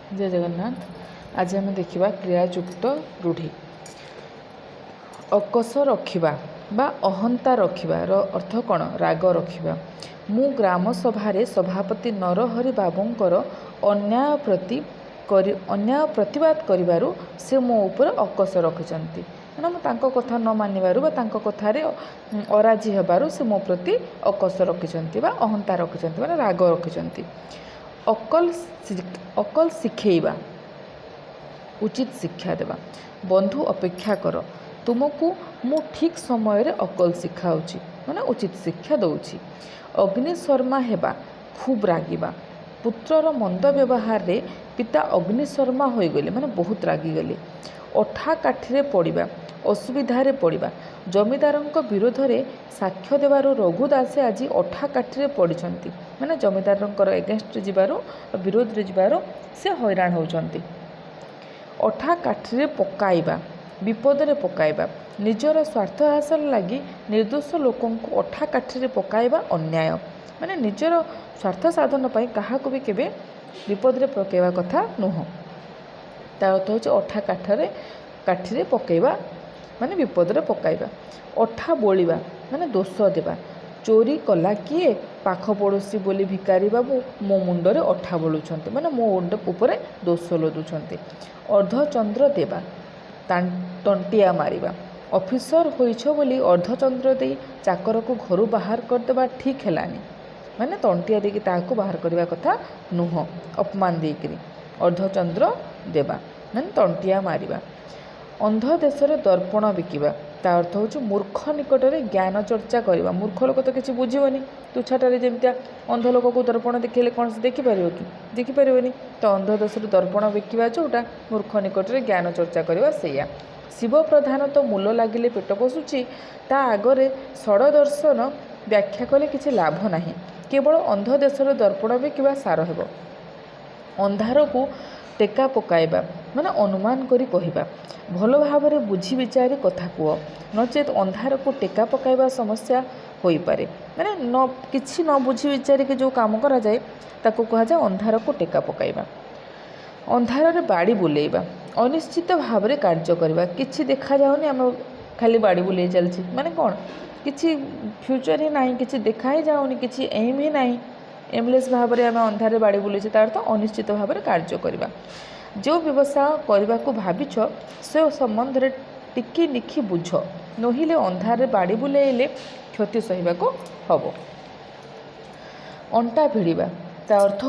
जय जगन्नाथ। आज आम देखा क्रियायुक्त रूढ़ी। अकस रखिबा बा अहंता रखिबार अर्थ कौन? राग रखिबा। मु ग्राम सभारे सभापति नरहरि बाबूंकर अन्याय प्रतिवाद करिबारु से मो उपर अकस रखिछंती। मैंने मु तांको कथा न मानिबारु बा तांको कथारे अराजी हेबारु से मो प्रति अकस रखिछंती बा अहंता रखिछंती, माने राग रखिछंती। अकल शिखेइबा, उचित शिक्षा देवा। बंधु अपेक्षा कर, तुमको मु ठीक समय रे अकल शिखाऊँगी, माने उचित शिक्षा दौची। अग्नि शर्मा हेबा, खूब रागिबा। पुत्रर मंद व्यवहार रे पिता अग्नि शर्मा हो गले, माने बहुत रागिगले। अठा काठिरे पड़िबा, असुविधारे पड़िबा। जमीदारंक विरोध रे साक्ष्य देवारो रघुदासे आज अठा काठिरे पड़िछंती, माने जमीदारंकर एगेंस्ट जिबारो विरोध रे जिबारो से हैरान होउछंती। अठा काठिरे पकाइबा, विपदरे पकाइबा। निजर स्वार्थ हासिल लगी निर्दोष लोकंकु अठा काठिरे पकाइबा अन्याय, माने निजर स्वार्थ साधन पाई काहाकु भी केबे विपदरे पकाइबा कथा नुह। तार अर्थ होछि अठा काठिरे पकाइबा माने विपदरे पकाइबा। अठा बोलिबा माने दोष देबा। चोरी कला किए? पाख पड़ोसी बोली भिकारी बाबू मो मुंडरे अठा बोलुछंती, माने मो उपरे दोष लदुछंती। अर्धचंद्र देबा, तंटिया मारिबा। ऑफिसर होइछ बोली अर्धचंद्र दे चाकर को घर बाहर करदेबा ठीक हेलानी, माने तंटिया देकी ताहाको बाहर करबा कथा नुह, अपमान देकरी अर्धचंद्र देबा माने तंटिया मारिबा। अंध देशरे दर्पण बिकिबा, ता अर्थ होछि मूर्ख निकटरे ज्ञान चर्चा करबा। मूर्ख लोक तो किछि बुझिबनी, तुछाटारे जेमतिया अंध लोक को दर्पण देखिले कौन से देखि पारिबो कि? देखि पारिबनी। तो अंध देशरे दर्पण बिकिबा जोटा मूर्ख निकटरे ज्ञान चर्चा करबा सेया। शिव प्रधान तो मूल लागिले पेट पोषुची, ता आगरे षड दर्शन व्याख्या कले किछि लाभ नाही। केवल अंध देशरे दर्पण बिकिबा सार हेबो। अंधार को टेका पकाइबा माने अनुमान करी कहिबा। भल भाव में बुझी विचारी कथा कुह, नचेत अंधार को टेका पकाइबा समस्या होई पारे। माने न किछि न बुझी विचारी के जो काम करा जाए ताको कहा जाए अंधार को टेका पकाइबा। अंधार रे बाड़ी बुलेइबा, अनिश्चित भाव में कार्य करबा। किछि देखा जाउनी, आम खाली बाड़ी बुले चलछि, माने कोन किछि फ्यूचर ही नाही, किछि देखा ही जाउनी, किछि एम ही नाही। एमलेस भाव में आम अंधारे बाड़ी बुलेछे, तार तो अनिश्चित भाव में कार्य करबा। जो व्यवसाय करबा को भाबिछ से संबंध रे टिकी निखी बुझ, नहिले अंधारे बाड़ी बुलेइले क्षति सहिबा को हबो। अंटा भिड़िबा, ता अर्थ